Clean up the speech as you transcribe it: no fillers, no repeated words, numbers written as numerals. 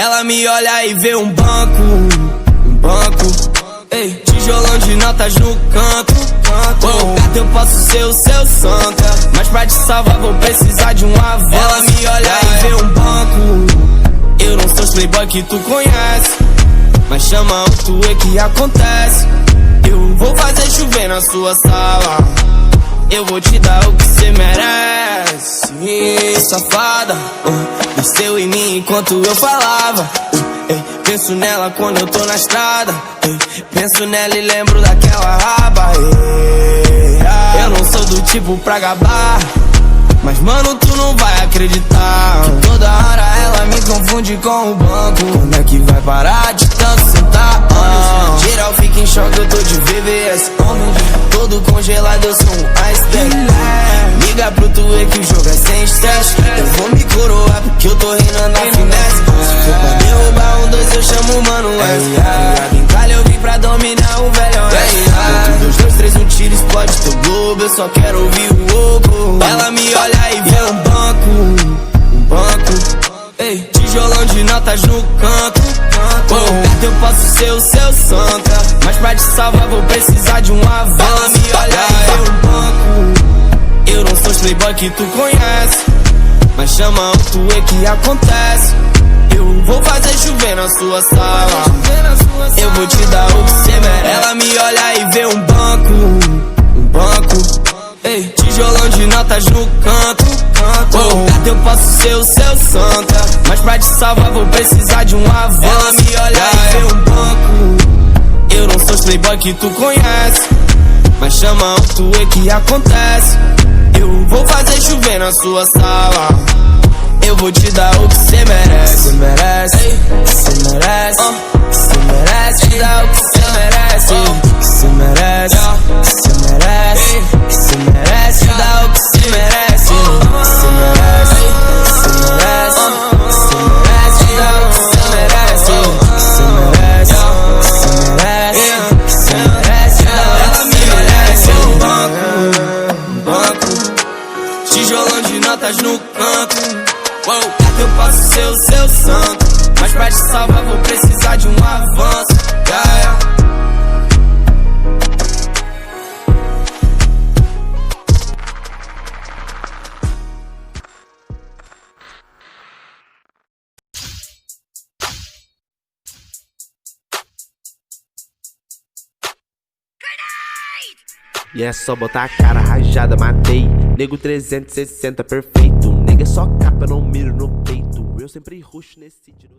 Ela me olha e vê um banco, ei, tijolão de notas no canto. Gato, eu posso ser o seu santo, mas pra te salvar vou precisar de um avanço. Ela me olha e vê um banco. Eu não sou os playboy que tu conhece, mas chama o tuê que acontece. Eu vou fazer chover na sua sala, eu vou te dar o que cê merece. Safada, desceu em mim enquanto eu falava. Penso nela quando eu tô na estrada. Penso nela e lembro daquela raba. Eu não sou do tipo pra gabar, mas mano, tu não vai acreditar que toda hora ela me confunde com o banco. Quando é que vai parar de tanto sentar? Geral fica em choque, eu tô de VVS. Todo congelado, eu sou um iceberg. Liga pro tuê que o jogo é sem estresse. Eu vou me coroar porque eu tô reinando na finesse. Se for pra derrubar um dois, eu chamo o mano S. Eu vim pra dominar o velhão S. 2, 2, 3, um tiro explode teu globo. Eu só quero ouvir o oco. Ela me olha e vê um banco, ei, tijolão de notas no canto. Eu posso ser o seu santo, mas pra te salvar vou precisar de um avanço. Ela me olha e vê um banco. Eu não sou os playboy que tu conhece, mas chama o tuê que acontece. Eu vou fazer chover na sua sala, eu vou te dar o que cê merece. Ela me olha e vê um banco, ei, tijolão de notas no canto. Eu posso ser o seu santo, mas pra te salvar vou precisar de um avanço. Ela me olha e vê um banco. Eu não sou os playboy que tu conhece, mas chama o tuê que acontece. Eu vou fazer chover na sua sala, eu vou te dar o que cê merece. Cê merece, cê merece, cê merece. Te dar o que cê merece. Cê merece, cê merece, cê merece. Te dar o que cê merece. Cê merece, cê merece, cê merece. Te dar o que cê merece. Cê merece, cê merece, cê merece. Ela me merece um banco, tijolão de notas no canto. Eu posso ser o seu santo, mas pra te salvar vou precisar de um avanço. E é só botar a cara rajada, matei. Nego 360 perfeito. Nega só capa, não miro no peito. Eu sempre ruxo nesse tiro.